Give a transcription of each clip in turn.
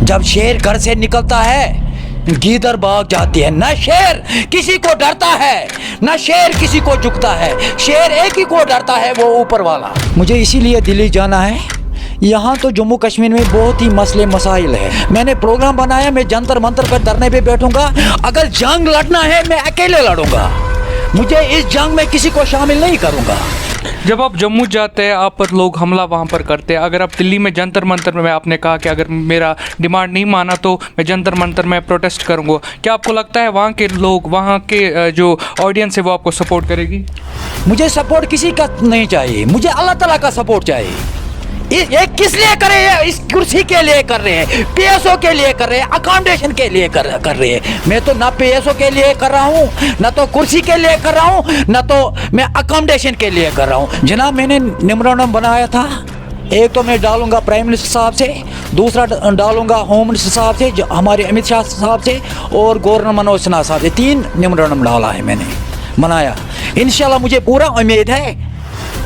जब शेर घर से निकलता है गीदड़ भाग जाती है। न शेर किसी को डरता है, न शेर किसी को झुकता है, शेर एक ही को डरता है, वो ऊपर वाला। मुझे इसीलिए दिल्ली जाना है। यहाँ तो जम्मू कश्मीर में बहुत ही मसले मसाइल है। मैंने प्रोग्राम बनाया, मैं जंतर मंतर पर धरने पे बैठूंगा। अगर जंग लड़ना है मैं अकेले लड़ूंगा, मुझे इस जंग में किसी को शामिल नहीं करूंगा। जब आप जम्मू जाते हैं, आप पर लोग हमला वहाँ पर करते हैं। अगर आप दिल्ली में जंतर मंतर में, आपने कहा कि अगर मेरा डिमांड नहीं माना तो मैं जंतर मंतर में प्रोटेस्ट करूँगा, क्या आपको लगता है वहाँ के लोग, वहाँ के जो ऑडियंस है वो आपको सपोर्ट करेगी? मुझे सपोर्ट किसी का नहीं चाहिए, मुझे अल्लाह ताला का सपोर्ट चाहिए। ये किस लिए कर रहे हैं? इस कुर्सी के लिए कर रहे हैं, पीएसओ के लिए कर रहे हैं, अकोमोडेशन के लिए कर रहे हैं। मैं तो ना पीएसओ के लिए कर रहा हूँ, ना तो कुर्सी के लिए कर रहा हूँ, ना तो मैं अकोमोडेशन के लिए कर रहा हूँ। जनाब, मैंने मेमोरेंडम बनाया था, एक तो मैं डालूंगा प्राइम मिनिस्टर साहब से, दूसरा डालूंगा होम मिनिस्टर साहब से, जो हमारे अमित शाह साहब से, और गवर्नर मनोज सिन्हा साहब से। 3 मेमोरेंडम डाला है मैंने, बनाया। इंशाल्लाह मुझे पूरा उम्मीद है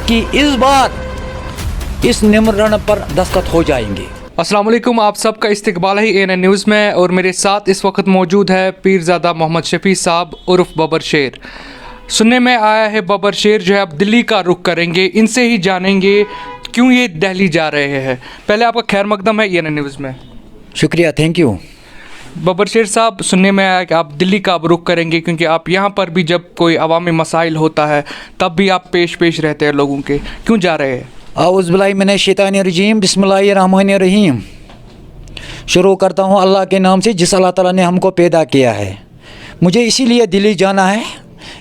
कि इस बार इस मेमोरेंडम पर दस्तखत हो जाएंगे। अस्सलाम वालेकुम, आप सबका इस्तकबाल है ANN न्यूज़ में, और मेरे साथ इस वक्त मौजूद है पीरज़ादा मोहम्मद शफी साहब उर्फ बबर शेर। सुनने में आया है बबर शेर जो है अब दिल्ली का रुख करेंगे, इनसे ही जानेंगे क्यों ये दिल्ली जा रहे हैं। पहले आपका खैर मकदम है ANN न्यूज़ में। शुक्रिया, थैंक यू। बबर शेर साहब, सुनने में आया कि आप दिल्ली का अब रुख करेंगे, क्योंकि आप यहाँ पर भी जब कोई अवामी मसाइल होता है तब भी आप पेश रहते हैं लोगों के, क्यों जा रहे हैं? औज़ु बिल्लाहि मिनश शैतानिर रजीम, बिस्मिल्लाहिर रहमानिर रहीम। शुरू करता हूँ अल्लाह के नाम से जिस अल्लाह ताला ने हमको पैदा किया है। मुझे इसीलिए दिल्ली जाना है।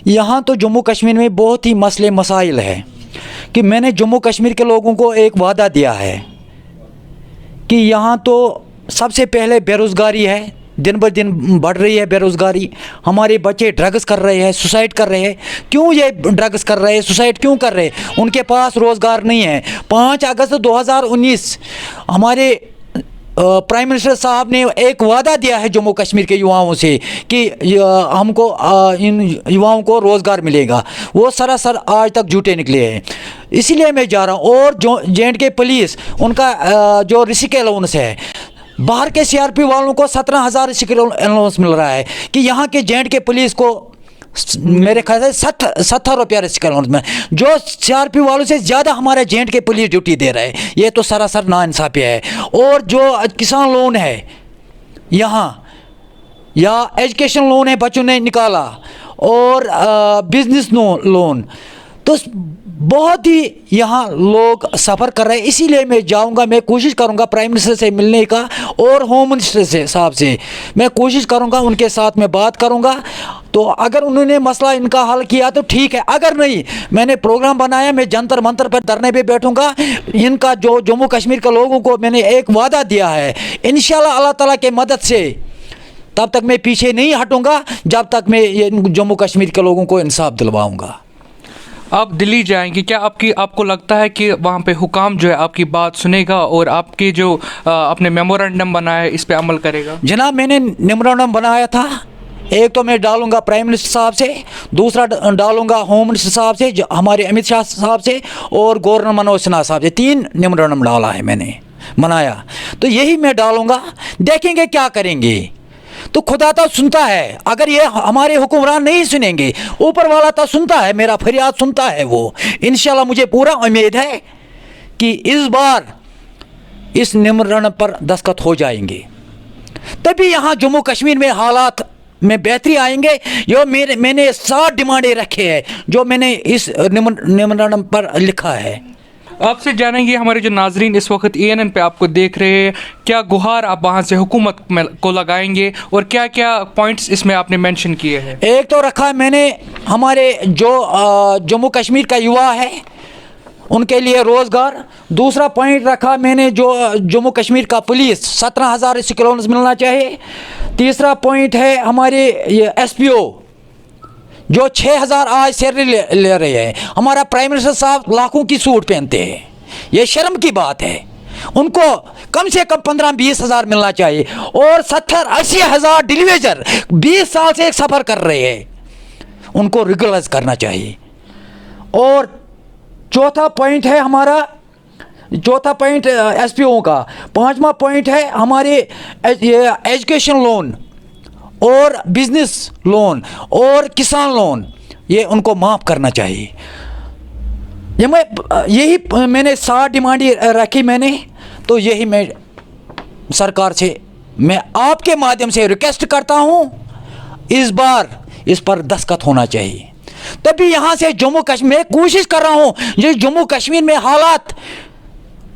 यहाँ तो जम्मू कश्मीर में बहुत ही मसले मसाइल है कि मैंने जम्मू कश्मीर के लोगों को एक वादा दिया है कि यहाँ तो सबसे पहले बेरोज़गारी है, दिन ब दिन बढ़ रही है बेरोज़गारी। हमारे बच्चे ड्रग्स कर रहे हैं, सुसाइड कर रहे हैं। क्यों ये ड्रग्स कर रहे हैं, सुसाइड क्यों कर रहे हैं? उनके पास रोज़गार नहीं है। 5 अगस्त 2019 हमारे प्राइम मिनिस्टर साहब ने एक वादा दिया है जम्मू कश्मीर के युवाओं से कि हमको इन युवाओं को रोज़गार मिलेगा। वो सरासर आज तक झूठे निकले हैं। इसीलिए मैं जा रहा हूँ। और जो J&K पुलिस, उनका जो रिस्क अलाउंस है, बाहर के CRP वालों को 17,000 रिस्क अलाउंस मिल रहा है कि यहाँ के J&K पुलिस को मेरे ख्याल से 70 रुपया रिस्क अलाउंस में, जो CRP वालों से ज़्यादा हमारे J&K पुलिस ड्यूटी दे रहे हैं। ये तो सरासर नाइंसाफ़ी है। और जो किसान लोन है यहाँ, या एजुकेशन लोन है बच्चों ने निकाला, और बिजनेस लोन, तो बहुत ही यहाँ लोग सफ़र कर रहे हैं। इसीलिए मैं जाऊँगा। मैं कोशिश करूँगा प्राइम मिनिस्टर से मिलने का, और होम मिनिस्टर से साहब से मैं कोशिश करूँगा, उनके साथ मैं बात करूँगा। तो अगर उन्होंने मसला इनका हल किया तो ठीक है, अगर नहीं, मैंने प्रोग्राम बनाया, मैं जंतर मंतर पर धरने पे बैठूँगा। इनका जो जम्मू कश्मीर के लोगों को मैंने एक वादा दिया है, इंशाल्लाह अल्लाह ताला के मदद से तब तक मैं पीछे नहीं हटूँगा जब तक मैं ये जम्मू कश्मीर के लोगों को इंसाफ दिलवाऊँगा। आप दिल्ली जाएंगे, क्या आपको लगता है कि वहाँ पे हुकाम जो है आपकी बात सुनेगा और आपके जो अपने मेमोरेंडम बनाया है इस पे अमल करेगा? जनाब, मैंने मेमोरेंडम बनाया था, एक तो मैं डालूंगा प्राइम मिनिस्टर साहब से, दूसरा डालूंगा होम मिनिस्टर साहब से, जो हमारे अमित शाह साहब से, और गवर्नर मनोज सिन्हा साहब से। 3 मेमोरेंडम डाला है मैंने, बनाया। तो यही मैं डालूंगा, देखेंगे क्या करेंगे। तो खुदा तो सुनता है, अगर ये हमारे हुक्मरान नहीं सुनेंगे, ऊपर वाला तो सुनता है, मेरा फरियाद सुनता है वो। इंशाल्लाह मुझे पूरा उम्मीद है कि इस बार इस मेमोरेंडम पर दस्तखत हो जाएंगे, तभी यहाँ जम्मू कश्मीर में हालात में बेहतरी आएंगे। जो मैंने 60 डिमांडें रखे हैं जो मैंने इस मेमोरेंडम पर लिखा है। आपसे जानेंगे, हमारे जो नाजरीन इस वक्त ANN पे आपको देख रहे हैं, क्या गुहार आप वहाँ से हुकूमत को लगाएंगे, और क्या क्या पॉइंट्स इसमें आपने मेंशन किए हैं? एक तो रखा है मैंने हमारे जो जम्मू कश्मीर का युवा है उनके लिए रोज़गार। दूसरा पॉइंट रखा मैंने जो जम्मू कश्मीर का पुलिस 17,000 रिस्क अलाउंस मिलना चाहिए। तीसरा पॉइंट है हमारे ये SPO जो 6,000 आज सैलरी ले रहे हैं। हमारा प्राइम मिनिस्टर साहब लाखों की सूट पहनते हैं, ये शर्म की बात है। उनको कम से कम 15-20 हज़ार मिलना चाहिए। और 70-80 हज़ार डिलीवेजर 20 साल से सफ़र कर रहे हैं, उनको रेगुलराइज करना चाहिए। और चौथा पॉइंट है हमारा चौथा पॉइंट एसपीओ का, पांचवा पॉइंट है हमारे एजुकेशन लोन और बिजनेस लोन और किसान लोन, ये उनको माफ़ करना चाहिए। यही मैंने 7 डिमांड रखी मैंने, तो यही मैं सरकार से मैं आपके माध्यम से रिक्वेस्ट करता हूँ, इस बार इस पर दस्तखत होना चाहिए। तभी यहाँ से जम्मू कश्मीर में कोशिश कर रहा हूँ, ये जम्मू कश्मीर में हालात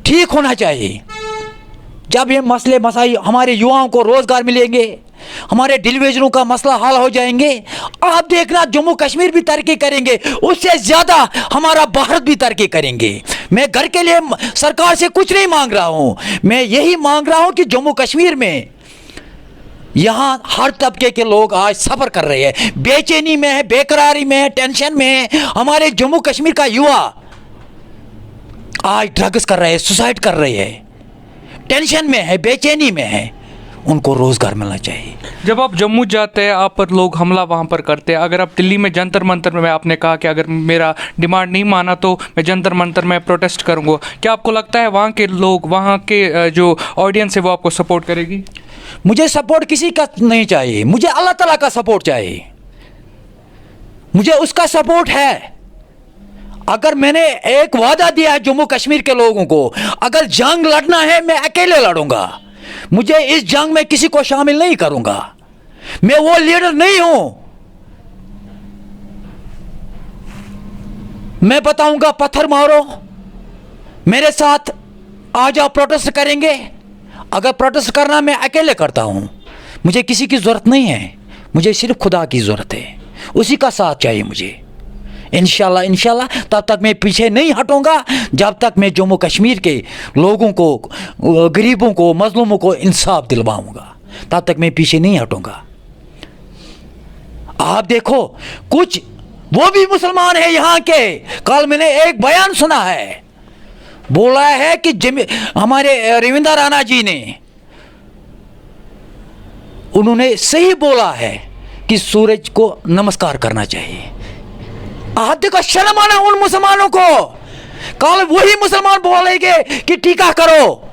ठीक होना चाहिए। जब ये मसले मसाइल हमारे युवाओं को रोज़गार मिलेंगे, हमारे डिलीवरियों का मसला हल हो जाएंगे, आप देखना जम्मू कश्मीर भी तरक्की करेंगे, उससे ज़्यादा हमारा भारत भी तरक्की करेंगे। मैं घर के लिए सरकार से कुछ नहीं मांग रहा हूँ, मैं यही मांग रहा हूँ कि जम्मू कश्मीर में यहाँ हर तबके के लोग आज सफ़र कर रहे हैं, बेचैनी में है, बेकरारी में है, टेंशन में है। हमारे जम्मू कश्मीर का युवा आज ड्रग्स कर रहे हैं, सुसाइड कर रहे हैं, टेंशन में है, बेचैनी में है, उनको रोज़गार मिलना चाहिए। जब आप जम्मू जाते हैं, आप पर लोग हमला वहाँ पर करते हैं, अगर आप दिल्ली में जंतर मंतर में, आपने कहा कि अगर मेरा डिमांड नहीं माना तो मैं जंतर मंतर में प्रोटेस्ट करूँगा, क्या आपको लगता है वहाँ के लोग, वहाँ के जो ऑडियंस है वो आपको सपोर्ट करेगी? मुझे सपोर्ट किसी का नहीं चाहिए, मुझे अल्लाह ताला का सपोर्ट चाहिए, मुझे उसका सपोर्ट है। अगर मैंने एक वादा दिया है जम्मू कश्मीर के लोगों को, अगर जंग लड़ना है मैं अकेले लड़ूंगा, मुझे इस जंग में किसी को शामिल नहीं करूंगा, मैं वो लीडर नहीं हूं। मैं बताऊंगा पत्थर मारो, मेरे साथ आ जाओ, प्रोटेस्ट करेंगे। अगर प्रोटेस्ट करना मैं अकेले करता हूं, मुझे किसी की ज़रूरत नहीं है, मुझे सिर्फ खुदा की ज़रूरत है, उसी का साथ चाहिए मुझे। इंशाल्लाह तब तक मैं पीछे नहीं हटूंगा जब तक मैं जम्मू कश्मीर के लोगों को, गरीबों को, मजलूमों को इंसाफ दिलवाऊंगा, तब तक मैं पीछे नहीं हटूंगा। आप देखो कुछ वो भी मुसलमान है यहाँ के, कल मैंने एक बयान सुना है, बोला है कि हमारे रविंद्र राणा जी ने, उन्होंने सही बोला है कि सूरज को नमस्कार करना चाहिए। आप देखो शर्म आना उन मुसलमानों को, कल वही मुसलमान बोलेंगे कि टीका करो।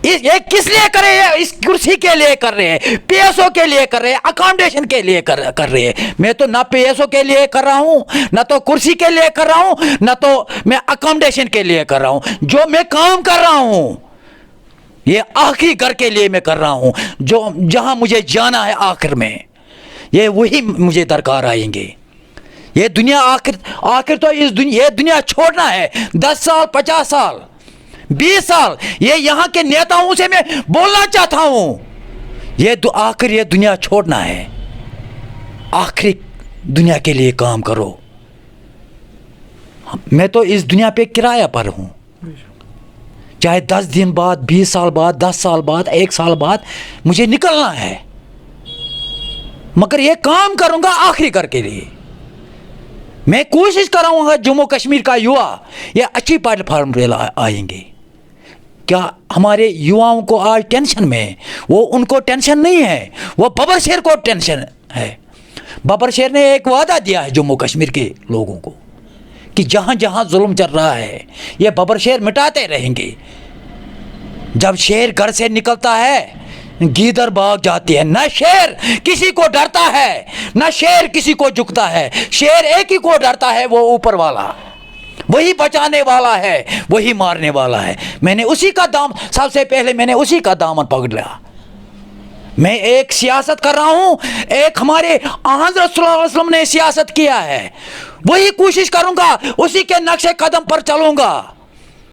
ये किस लिए कर रहे हैं? इस कुर्सी के लिए कर रहे हैं, पीएसओ के लिए कर रहे हैं, अकोमोडेशन के लिए कर रहे हैं। मैं तो ना पीएसओ के लिए कर रहा हूं, ना तो कुर्सी के लिए कर रहा हूं, ना तो मैं अकोमोडेशन के लिए कर रहा हूं। जो मैं काम कर रहा हूं ये आखिरी घर के लिए मैं कर रहा हूं, जो जहां मुझे जाना है आखिर में, ये वही मुझे दरकार आएंगे। ये दुनिया आखिर तो ये दुनिया छोड़ना है। 10 साल, 50 साल, 20 साल, ये यहाँ के नेताओं से मैं बोलना चाहता हूँ, ये दुनिया छोड़ना है, आखिरी दुनिया के लिए काम करो। मैं तो इस दुनिया पे किराया पर हूँ, चाहे 10 दिन बाद, 20 साल बाद, 10 साल बाद, 1 साल बाद मुझे निकलना है, मगर ये काम करूँगा आखिरी घर के लिए। मैं कोशिश कराऊंगा जम्मू कश्मीर का युवा ये अच्छी प्लेटफार्म पे आएंगे। क्या हमारे युवाओं को आज टेंशन में है? वो उनको टेंशन नहीं है, वो बबर शेर को टेंशन है। बबर शेर ने एक वादा दिया है जम्मू कश्मीर के लोगों को कि जहाँ जहाँ जुल्म चल रहा है ये बबर शेर मिटाते रहेंगे। जब शेर घर से निकलता है गीदड़ भाग जाती है। न शेर किसी को डरता है, न शेर किसी को झुकता है। शेर एक ही को डरता है, वो ऊपर वाला, वही बचाने वाला है, वही मारने वाला है। मैंने उसी का सबसे पहले मैंने उसी का दामन पकड़ लिया। मैं एक सियासत कर रहा हूँ, एक हमारे हज़रत सल्लल्लाहु अलैहि वसल्लम ने सियासत किया है, वही कोशिश करूँगा, उसी के नक्शे कदम पर चलूँगा।